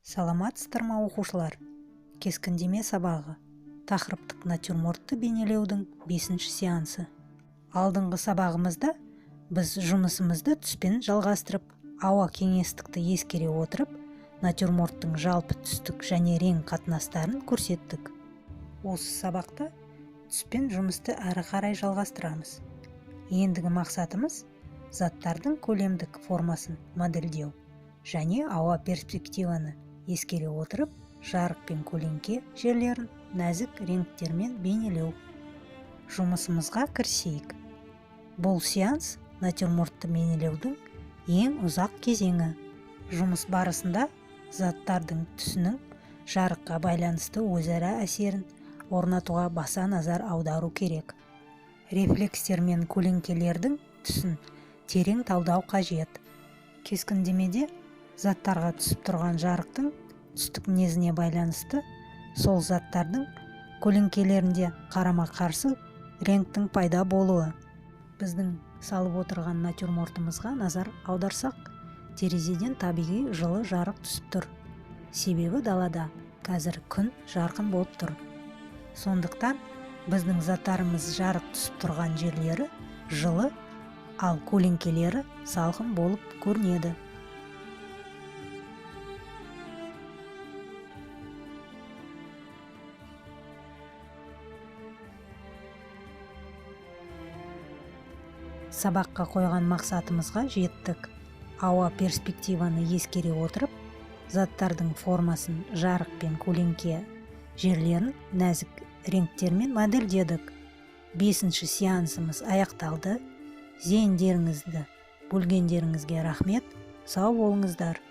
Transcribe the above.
Саламатсыздар ма оқушылар? Кескіндеме сабағы. Тақырыптық натюрмортты бейнелеудің 5-ші сеансы. Алдыңғы сабағымызда біз жұмысымызды түспен жалғастырып, ауа кеңістікті ескере отырып, натюрморттың жалпы түстік және рең қатынастарын көрсеттік. Осы сабақта түспен жұмысты әрі қарай жалғастырамыз. Ендігі мақсатымыз заттардың көлемдік формасын модельдеу және ауа перспективаны ескере отырып, жарық пен көлеңке жерлерін нәзік реңктермен бейнелеу. Жұмысымызға кірісейік. Бұл сеанс натюрмортты бейнелеудің ең ұзақ кезеңі. Жұмыс барысында заттардың түсінің жарыққа байланысты өзара әсерін орнатуға баса назар аудару керек. Рефлекстер мен көлеңкелердің түсін терең талдау қажет. Кескіндемеде заттарға түсіп тұрған жарықтың түстік мінезіне байланысты сол заттардың көлеңкелерінде қарама-қарсы реңктің пайда болуы. Біздің салып отырған натюрмортымызға назар аударсақ, терезеден табиғи жылы жарық түсіп тұр. Себебі далада қазір күн жарқын болып тұр. Сондықтан біздің заттарымыз жарық түсіп тұрған жерлері жылы, ал көлеңкелері салқын болып көрінеді. Сабаққа қойған мақсатымызға жеттік. Ауа перспективаны ескере отырып, заттардың формасын жарық пен көлеңке жерлерін нәзік реңктермен модельдедік. 5-ші сеансымыз аяқталды. Зейіндеріңізді бөлгендеріңізге рахмет. Сау болыңыздар.